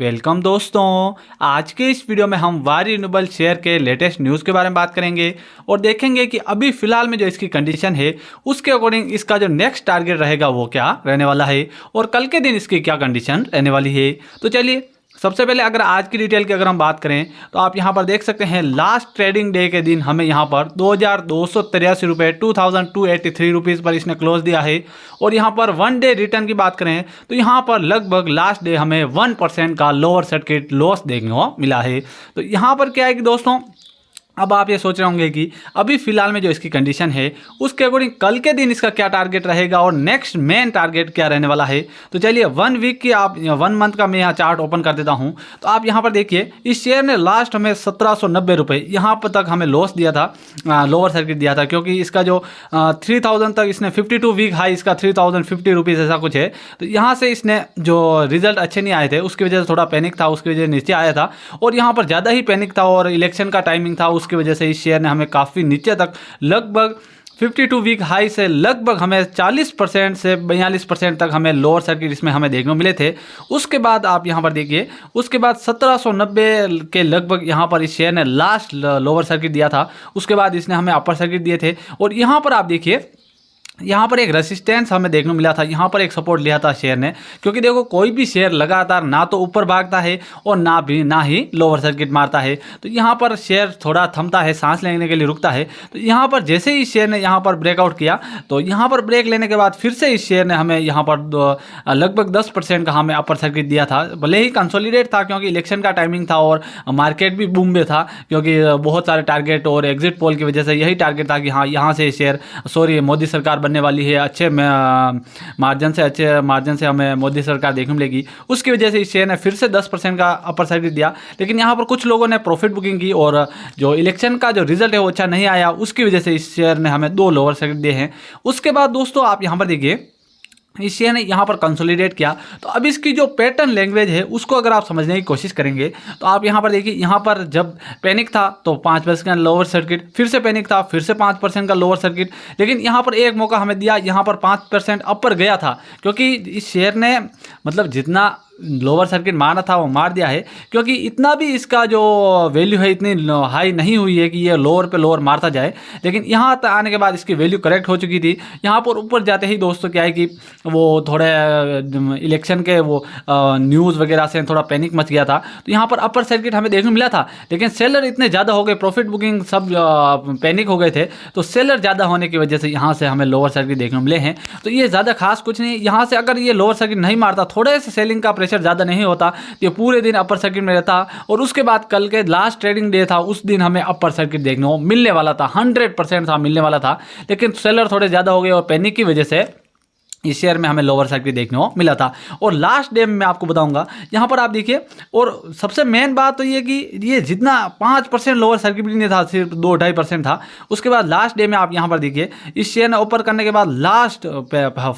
Welcome दोस्तों। आज के इस वीडियो में हम वारी रिन्यूएबल शेयर के लेटेस्ट न्यूज़ के बारे में बात करेंगे और देखेंगे कि अभी फिलहाल में जो इसकी कंडीशन है उसके अकॉर्डिंग इसका जो नेक्स्ट टारगेट रहेगा वो क्या रहने वाला है और कल के दिन इसकी क्या कंडीशन रहने वाली है। तो चलिए सबसे पहले अगर आज की डिटेल की अगर हम बात करें तो आप यहाँ पर देख सकते हैं लास्ट ट्रेडिंग डे के दिन हमें यहाँ पर 2283 रुपये 2283 रुपीज़ पर इसने क्लोज दिया है। और यहाँ पर वन डे रिटर्न की बात करें तो यहाँ पर लगभग लास्ट डे हमें 1% का लोअर सर्किट लॉस देखने को मिला है। तो यहाँ पर क्या है कि दोस्तों अब आप ये सोच रहे होंगे कि अभी फिलहाल में जो इसकी कंडीशन है उसके अकॉर्डिंग कल के दिन इसका क्या टारगेट रहेगा और नेक्स्ट मेन टारगेट क्या रहने वाला है। तो चलिए 1 वीक की आप 1 मंथ का मैं यहाँ चार्ट ओपन कर देता हूँ। तो आप यहाँ पर देखिए इस शेयर ने लास्ट हमें 1790 रुपये यहाँ पर तक हमें लॉस दिया था, लोअर सर्किट दिया था, क्योंकि इसका जो 3000 तक इसने 52 वीक हाई इसका 3050 रुपीज़ ऐसा कुछ है। तो यहाँ से इसने जो रिजल्ट अच्छे नहीं आए थे उसकी वजह से थोड़ा पैनिक था, उसकी वजह से नीचे आया था और यहाँ पर ज़्यादा ही पैनिक था और इलेक्शन का टाइमिंग था, उसकी वजह से इस शेयर ने हमें काफ़ी नीचे तक लगभग 52 वीक हाई से लगभग हमें 40% से 42% तक हमें लोअर सर्किट इसमें हमें देखने को मिले थे। उसके बाद आप यहाँ पर देखिए उसके बाद 1790 के लगभग यहाँ पर इस शेयर ने लास्ट लोअर सर्किट दिया था। उसके बाद इसने हमें अपर सर्किट दिए थे और यहाँ पर आप देखिए यहाँ पर एक रेसिस्टेंस हमें देखने को मिला था, यहाँ पर एक सपोर्ट लिया था शेयर ने, क्योंकि देखो कोई भी शेयर लगातार ना तो ऊपर भागता है और ना ही लोअर सर्किट मारता है। तो यहाँ पर शेयर थोड़ा थमता है, सांस लेने के लिए रुकता है। तो यहाँ पर जैसे ही शेयर ने यहाँ पर ब्रेकआउट किया तो यहाँ पर ब्रेक लेने के बाद फिर से इस शेयर ने हमें यहाँ पर लगभग 10% का हमें अपर सर्किट दिया था। भले ही कंसोलिडेट था क्योंकि इलेक्शन का टाइमिंग था और मार्केट भी बूम में था, क्योंकि बहुत सारे टारगेट और एग्जिट पोल की वजह से यही टारगेट था कि हाँ यहाँ से शेयर मोदी सरकार बनने वाली है, अच्छे मार्जिन से हमें मोदी सरकार देखने मिलेगी। उसकी वजह से इस शेयर ने फिर से 10% का अपर सर्किट दिया। लेकिन यहाँ पर कुछ लोगों ने प्रॉफिट बुकिंग की और जो इलेक्शन का जो रिजल्ट है वो अच्छा नहीं आया, उसकी वजह से इस शेयर ने हमें 2 लोअर सर्किट दिए हैं। उसके बाद दोस्तों आप यहाँ पर देखिए इस शेयर ने यहाँ पर कंसोलिडेट किया। तो अब इसकी जो पैटर्न लैंग्वेज है उसको अगर आप समझने की कोशिश करेंगे तो आप यहाँ पर देखिए यहाँ पर जब पैनिक था तो 5% का लोअर सर्किट, फिर से पैनिक था फिर से 5% का लोअर सर्किट। लेकिन यहाँ पर एक मौका हमें दिया, यहाँ पर 5% अपर गया था, क्योंकि इस शेयर ने मतलब जितना लोअर सर्किट मारना था वो मार दिया है, क्योंकि इतना भी इसका जो वैल्यू है इतनी हाई नहीं हुई है कि ये लोअर पे लोअर मारता जाए। लेकिन यहाँ तक आने के बाद इसकी वैल्यू करेक्ट हो चुकी थी। यहाँ पर ऊपर जाते ही दोस्तों क्या है कि वो थोड़े इलेक्शन के वो न्यूज़ वगैरह से थोड़ा पैनिक मच गया था। तो यहाँ पर अपर सर्किट हमें देखने को मिला था, लेकिन सेलर इतने ज़्यादा हो गए, प्रॉफिट बुकिंग सब पैनिक हो गए थे। तो सेलर ज़्यादा होने की वजह से यहाँ से हमें लोअर सर्किट देखने को मिले हैं। तो ये ज़्यादा खास कुछ नहीं, यहाँ से अगर ये लोअर सर्किट नहीं मारता, थोड़े से सेलिंग का प्रेशर ज़्यादा नहीं होता तो ये पूरे दिन अपर सर्किट में रहता और उसके बाद कल के लास्ट ट्रेडिंग डे था उस दिन हमें अपर सर्किट देखने को मिलने वाला था, 100% था मिलने वाला था। लेकिन सेलर थोड़े ज़्यादा हो गए और पैनिक की वजह से इस शेयर में हमें लोअर सर्किट देखने को मिला था। और लास्ट डे में मैं आपको बताऊंगा यहाँ पर आप देखिए, और सबसे मेन बात तो ये कि ये जितना 5% लोअर सर्किट भी नहीं था, सिर्फ 2-2.5% था। उसके बाद लास्ट डे में आप यहाँ पर देखिए इस शेयर ने ऊपर करने के बाद लास्ट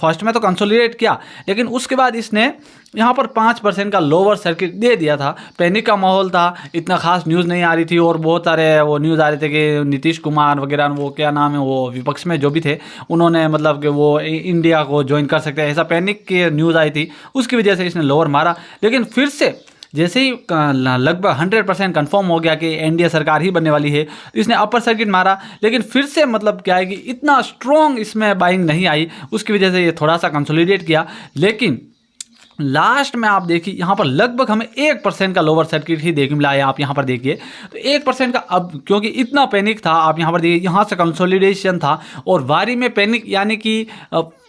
फर्स्ट में तो कंसोलिडेट किया, लेकिन उसके बाद इसने यहाँ पर 5% का लोअर सर्किट दे दिया था। पैनिक का माहौल था, इतना खास न्यूज़ नहीं आ रही थी और बहुत सारे वो न्यूज़ आ रहे थे कि नीतीश कुमार वगैरह वो क्या नाम है वो विपक्ष में जो भी थे उन्होंने मतलब कि वो इंडिया को ज्वाइन कर सकते हैं, ऐसा पैनिक की न्यूज़ आई थी। उसकी वजह से इसने लोअर मारा। लेकिन फिर से जैसे ही लगभग 100% कन्फर्म हो गया कि एनडीए सरकार ही बनने वाली है, तो इसने अपर सर्किट मारा। लेकिन फिर से मतलब क्या है कि इतना स्ट्रॉन्ग इसमें बाइंग नहीं आई, उसकी वजह से ये थोड़ा सा कंसोलिडेट किया। लेकिन लास्ट में आप देखिए यहाँ पर लगभग हमें 1% का लोअर सर्किट ही देखने मिला है। आप यहाँ पर देखिए तो 1% का, अब क्योंकि इतना पैनिक था, आप यहाँ पर देखिए यहाँ से कंसोलिडेशन था और वारी में पैनिक, यानी कि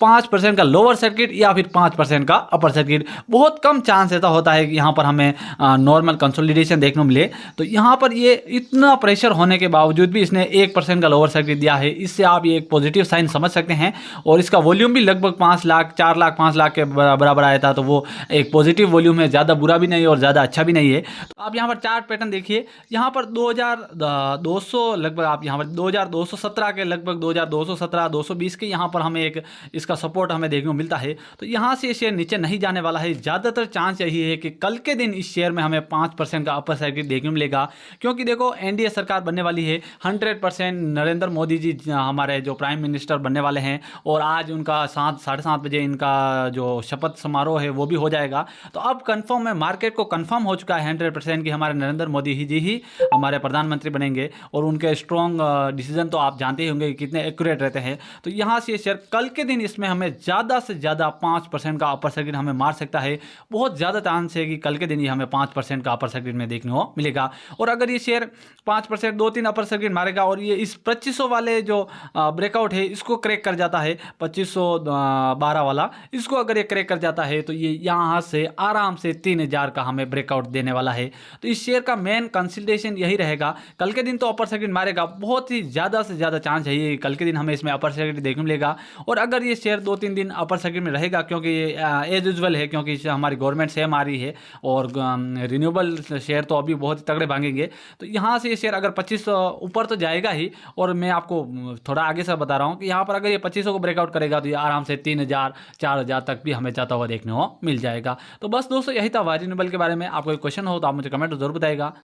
5% का लोअर सर्किट या फिर 5% का अपर सर्किट। बहुत कम चांस ऐसा होता है कि यहाँ पर हमें नॉर्मल कंसोलिडेशन देखने को मिले। तो यहाँ पर ये इतना प्रेशर होने के बावजूद भी इसने 1% का लोअर सर्किट दिया है। इससे आप ये एक पॉजिटिव साइन समझ सकते हैं। और इसका वॉल्यूम भी लगभग 5 लाख 4 लाख 5 लाख के बराबर आया था, तो वो एक पॉजिटिव वॉल्यूम है, ज़्यादा बुरा भी नहीं और ज़्यादा अच्छा भी नहीं है। तो आप यहाँ पर चार्ट पैटर्न देखिए, यहाँ पर 2200 लगभग, आप यहाँ पर 2217 के लगभग 2217 220 के यहाँ पर हमें एक इसका सपोर्ट हमें देखने को मिलता है। तो यहाँ से शेयर नीचे नहीं जाने वाला है। ज़्यादातर चांस यही है कि कल के दिन इस शेयर में हमें 5% का अपर सर्किट देखने को मिलेगा, क्योंकि देखो एनडीए सरकार बनने वाली है, 100% नरेंद्र मोदी जी हमारे जो प्राइम मिनिस्टर बनने वाले हैं और आज उनका 7 साढ़े 7 बजे इनका जो शपथ समारोह है वो वो भी हो जाएगा। तो अब कंफर्म है, मार्केट को कंफर्म हो चुका है 100% कि हमारे नरेंद्र मोदी जी ही हमारे प्रधानमंत्री बनेंगे। और उनके स्ट्रॉन्ग डिसीजन तो आप जानते ही होंगे कि कितने एक्यूरेट रहते हैं। तो यहाँ से ये शेयर कल के दिन इसमें हमें ज़्यादा से ज़्यादा 5% का अपर सर्किट हमें मार सकता है। बहुत ज़्यादा चांस है कि कल के दिन ये हमें 5% का अपर सर्किट में देखने को मिलेगा। और अगर ये शेयर 5% 2-3 अपर सर्किट मारेगा और ये इस 2500 वाले जो ब्रेकआउट है इसको क्रैक कर जाता है, 2512 वाला, इसको अगर ये क्रैक कर जाता है तो ये यहाँ से आराम से 3000 का हमें ब्रेकआउट देने वाला है। तो इस शेयर का मेन कंसल्टेशन यही रहेगा। कल के दिन तो अपर सर्किट मारेगा, बहुत ही ज़्यादा से ज़्यादा चांस है ये कल के दिन हमें इसमें अपर सर्किट देखने मिलेगा। और अगर ये शेयर 2-3 दिन अपर सर्किट में रहेगा, क्योंकि ये एज यूजुअल है, क्योंकि हमारी गवर्नमेंट सेम आ रही है और रिन्यूएबल शेयर तो अभी बहुत ही तगड़े भागेंगे। तो यहाँ से ये शेयर अगर 25 ऊपर तो जाएगा ही। और मैं आपको थोड़ा आगे से बता रहा हूँ कि यहाँ पर अगर ये 2500 को ब्रेकआउट करेगा तो ये आराम से 3000 4000 तक भी हमें जाता हुआ देखने को मिल जाएगा। तो बस दोस्तों, यही था वारी रिन्यूएबल के बारे में। आपको कोई क्वेश्चन हो तो आप मुझे कमेंट जरूर बताइएगा।